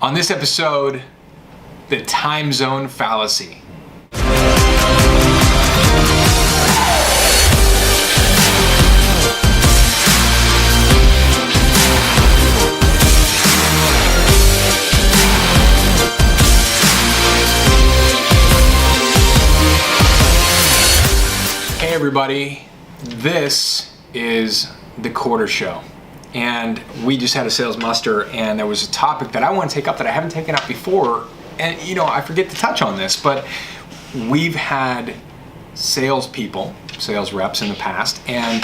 On this episode, the time zone fallacy. Hey everybody, this is the quarter show. And we just had a sales muster, and there was a topic that I want to take up that I haven't taken up before. And I forget to touch on this, but we've had salespeople, sales reps in the past, and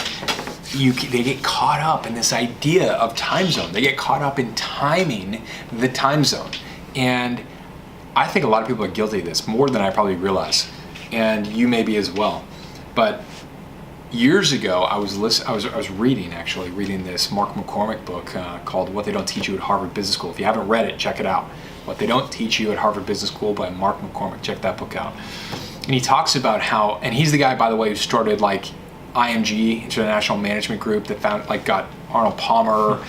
they get caught up in this idea of time zone. They get caught up in timing the time zone. And I think a lot of people are guilty of this, more than I probably realize. And you may be as well. But years ago, I was reading this Mark McCormick book called What They Don't Teach You at Harvard Business School. If you haven't read it, check it out. What They Don't Teach You at Harvard Business School by Mark McCormick. Check that book out. And he talks about how, and he's the guy, by the way, who started IMG, International Management Group, that got Arnold Palmer,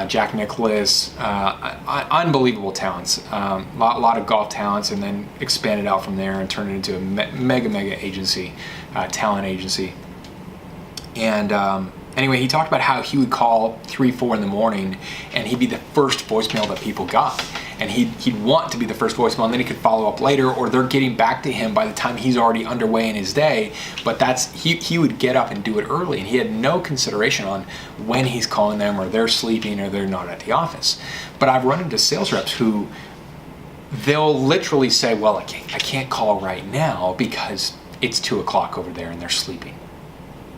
Jack Nicklaus, unbelievable talents, a lot of golf talents, and then expanded out from there and turned it into a mega agency, talent agency. And anyway, he talked about how he would call 3-4 in the morning, and he'd be the first voicemail that people got. And he'd want to be the first voicemail, and then he could follow up later, or they're getting back to him by the time he's already underway in his day. But he would get up and do it early, and he had no consideration on when he's calling them, or they're sleeping, or they're not at the office. But I've run into sales reps who they'll literally say, well, I can't call right now because it's 2 o'clock over there and they're sleeping.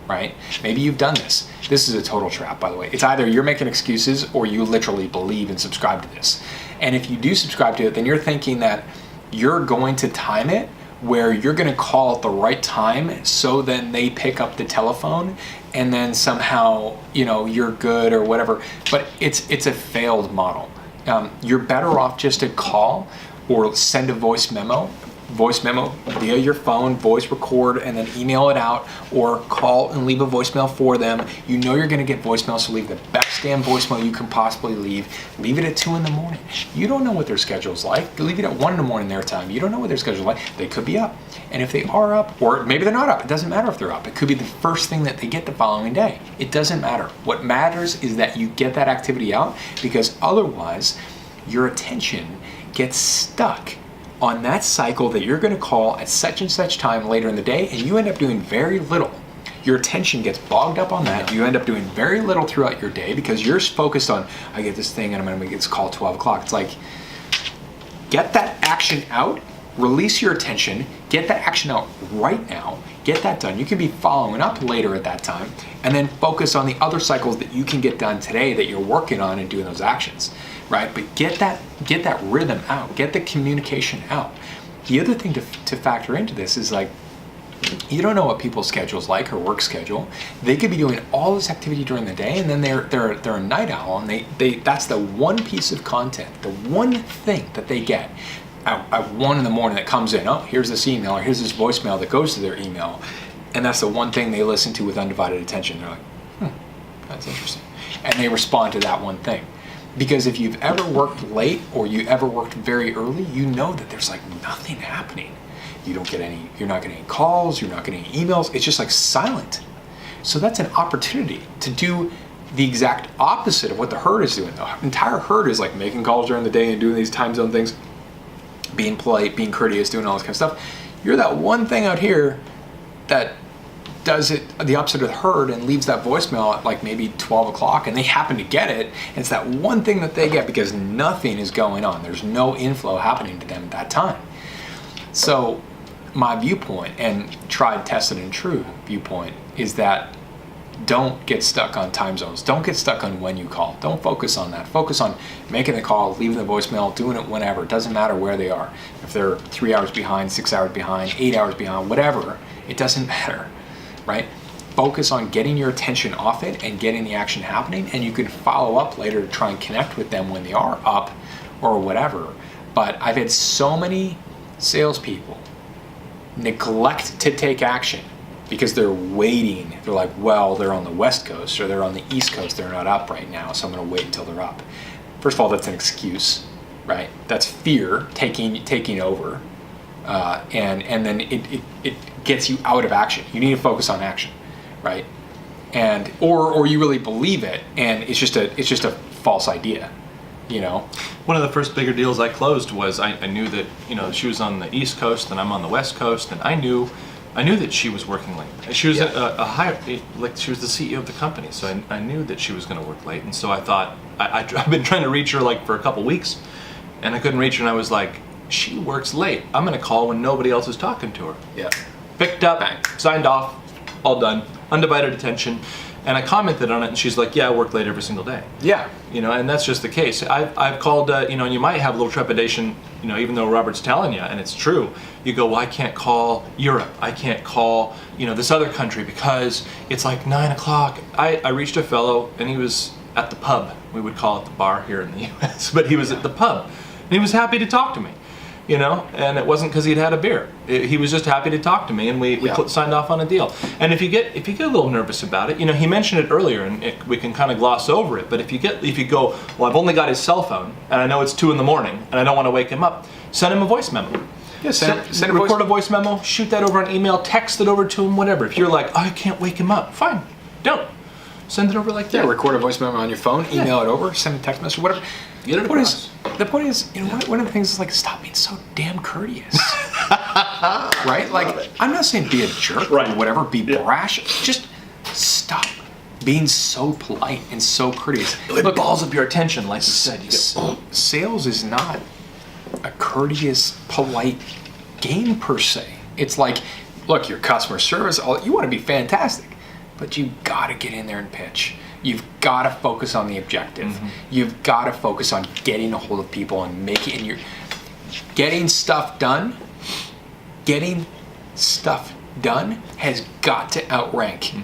Right? Maybe you've done this. This is a total trap, by the way. It's either you're making excuses or you literally believe and subscribe to this. And if you do subscribe to it, then you're thinking that you're going to time it where you're going to call at the right time, so then they pick up the telephone and then somehow, you're good or whatever. But it's a failed model. You're better off just to call or send a voice memo via your phone, voice record, and then email it out, or call and leave a voicemail for them. You know you're going to get voicemail, so leave the best damn voicemail you can possibly leave. Leave it at 2 in the morning. You don't know what their schedule's like. Leave it at 1 in the morning their time. You don't know what their schedule's like. They could be up. And if they are up, or maybe they're not up, it doesn't matter if they're up. It could be the first thing that they get the following day. It doesn't matter. What matters is that you get that activity out, because otherwise your attention gets stuck on that cycle that you're going to call at such and such time later in the day, and you end up doing very little. Your attention gets bogged up on that. You end up doing very little throughout your day because you're focused on, I get this thing and I'm going to make this call at 12 o'clock. It's like, get that action out, release your attention, get that action out right now, get that done. You can be following up later at that time, and then focus on the other cycles that you can get done today that you're working on and doing those actions. Right? But get that rhythm out, get the communication out. The other thing to factor into this is you don't know what people's schedule's like, or work schedule. They could be doing all this activity during the day, and then they're a night owl, and they that's the one piece of content, the one thing that they get at 1 in the morning that comes in. Oh, here's this email, or here's this voicemail that goes to their email, and that's the one thing they listen to with undivided attention. They're like, that's interesting, and they respond to that one thing. Because if you've ever worked late, or you ever worked very early, you know that there's nothing happening. You're not getting any calls, you're not getting any emails. It's just silent. So that's an opportunity to do the exact opposite of what the herd is doing. The entire herd is making calls during the day and doing these time zone things, being polite, being courteous, doing all this kind of stuff. You're that one thing out here that does it the opposite of the herd and leaves that voicemail at maybe 12 o'clock, and they happen to get it, and it's that one thing that they get because nothing is going on. There's no inflow happening to them at that time. So my viewpoint, and tried, tested, and true viewpoint, is that don't get stuck on time zones. Don't get stuck on when you call. Don't focus on that. Focus on making the call, leaving the voicemail, doing it whenever. It doesn't matter where they are. If they're 3 hours behind, 6 hours behind, 8 hours behind, whatever, it doesn't matter. Right? Focus on getting your attention off it and getting the action happening, and you can follow up later to try and connect with them when they are up or whatever. But I've had so many salespeople neglect to take action because they're waiting. They're like, well, they're on the West Coast or they're on the East Coast. They're not up right now, so I'm going to wait until they're up. First of all, that's an excuse. right? That's fear taking over, and then it gets you out of action. You need to focus on action, right? And or you really believe it, and it's just a false idea, you know. One of the first bigger deals I closed was I knew that, you know, she was on the East Coast and I'm on the West Coast, and I knew that she was working late. She was she was the CEO of the company, so I knew that she was going to work late, and so I thought I've been trying to reach her like for a couple weeks, and I couldn't reach her, and I was like, she works late. I'm going to call when nobody else is talking to her. Yeah. Picked up, signed off, all done, undivided attention. And I commented on it, and she's like, yeah, I work late every single day. Yeah. You know, and that's just the case. I've called, you know, and you might have a little trepidation, you know, even though Robert's telling you, and it's true. You go, well, I can't call Europe. I can't call, you know, this other country because it's like 9 o'clock. I reached a fellow, and he was at the pub. We would call it the bar here in the U.S., but he was at the pub. And he was happy to talk to me. You know, and it wasn't because he'd had a beer. He was just happy to talk to me, and we signed off on a deal. And if you get a little nervous about it, you know, he mentioned it earlier, and we can kind of gloss over it. But if you go, well, I've only got his cell phone, and I know it's 2 a.m, and I don't want to wake him up. Send him a voice memo. Yeah, record a voice memo. Shoot that over an email. Text it over to him. Whatever. If you're like, oh, I can't wake him up, fine, don't. Send it over like that. Yeah, record a voice memo on your phone, email it over, send a text message, whatever. Get it across. The point is, you know, one of the things is like, stop being so damn courteous. Right? Like, I'm not saying be a jerk or whatever, be brash. Just stop being so polite and so courteous. It balls up your attention, like you said. Sales is not a courteous, polite game per se. It's like, look, your customer service, you want to be fantastic, but you got to get in there and pitch. You've got to focus on the objective. Mm-hmm. You've got to focus on getting a hold of people and getting stuff done. Getting stuff done has got to outrank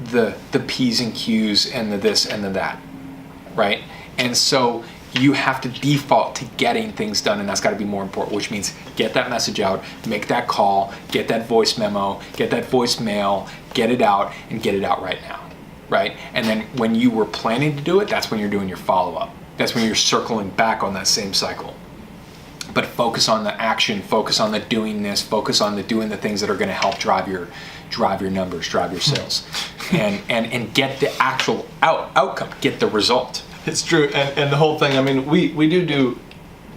the P's and Q's and the this and the that, right? And so you have to default to getting things done, and that's got to be more important, which means get that message out, make that call, get that voice memo, get that voicemail, get it out, and get it out right now. Right? And then when you were planning to do it, that's when you're doing your follow-up. That's when you're circling back on that same cycle. But focus on the action, focus on the doing this, focus on the doing the things that are going to help drive your numbers, drive your sales. and get the actual outcome, get the result. It's true. And the whole thing, I mean, we do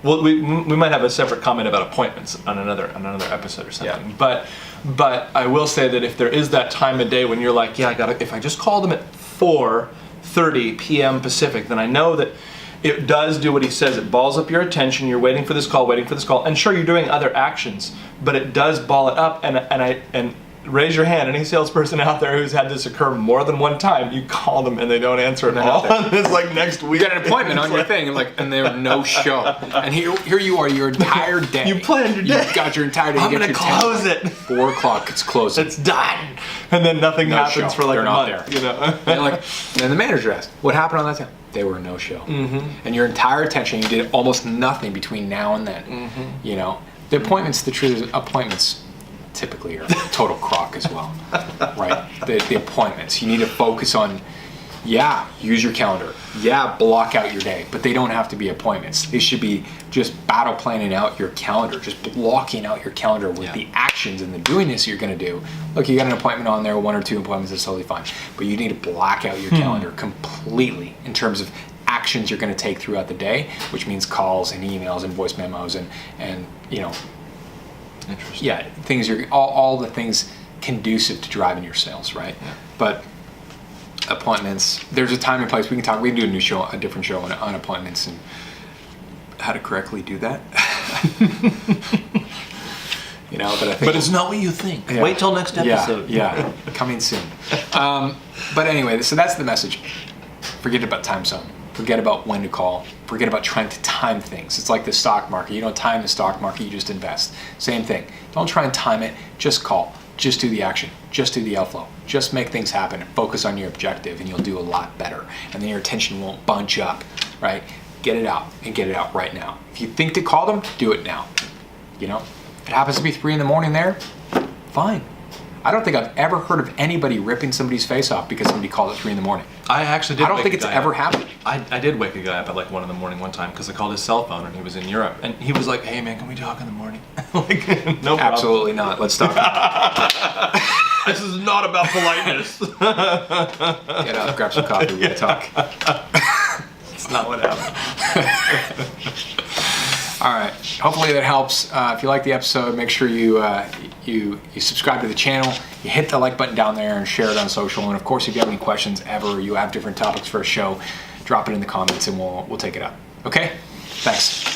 well, we might have a separate comment about appointments on another episode or something. Yeah. But I will say that if there is that time of day when you're like, yeah, if I just call them at 4:30 p.m. Pacific, then I know that it does do what he says. It balls up your attention. You're waiting for this call, and sure, you're doing other actions, but it does ball it up. And raise your hand. Any salesperson out there who's had this occur more than one time, you call them and they don't answer at all. And it's like next week. You got an appointment on your thing, and they're no show. And here you are, your entire day. You planned your day. You've got your entire day. I'm going to close it. 4 o'clock, it's closed. It's done. And then nothing happens for like they're a not month. There. You know? And the manager asked, what happened on that time? They were no show. Mm-hmm. And your entire attention, you did almost nothing between now and then. Mm-hmm. You know, the appointments, the truth is, appointments typically are total crock as well, right? The appointments, you need to focus on, use your calendar, block out your day, but they don't have to be appointments. They should be just battle planning out your calendar, just blocking out your calendar with the actions and the doing this you're going to do. Look, you got an appointment on there, 1 or 2 appointments, that's totally fine, but you need to block out your calendar completely in terms of actions you're going to take throughout the day, which means calls and emails and voice memos and you know, interesting. Yeah, things are all the things conducive to driving your sales, right? Yeah. But appointments, there's a time and place. We can do a different show on appointments and how to correctly do that. You know, but I think. But it's not what you think. Yeah. Wait till next episode. Yeah, coming soon. But anyway, so that's the message. Forget about time zone. Forget about when to call. Forget about trying to time things. It's like the stock market. You don't time the stock market, you just invest. Same thing. Don't try and time it. Just call. Just do the action. Just do the outflow. Just make things happen. Focus on your objective and you'll do a lot better. And then your attention won't bunch up, right? Get it out and get it out right now. If you think to call them, do it now. You know? If it happens to be 3 a.m. there, fine. I don't think I've ever heard of anybody ripping somebody's face off because somebody called at 3 a.m. I actually did. I don't think it's ever happened. I did wake a guy up at like 1 a.m. one time because I called his cell phone and he was in Europe and he was like, "Hey man, can we talk in the morning?" Like, no problem. Absolutely not. Let's stop. This is not about politeness. Get up, grab some coffee, we gotta talk. That's not what happened. All right. Hopefully that helps. If you like the episode, make sure you subscribe to the channel. You hit the like button down there and share it on social. And of course, if you have any questions ever, or you have different topics for a show, drop it in the comments and we'll take it up. Okay? Thanks.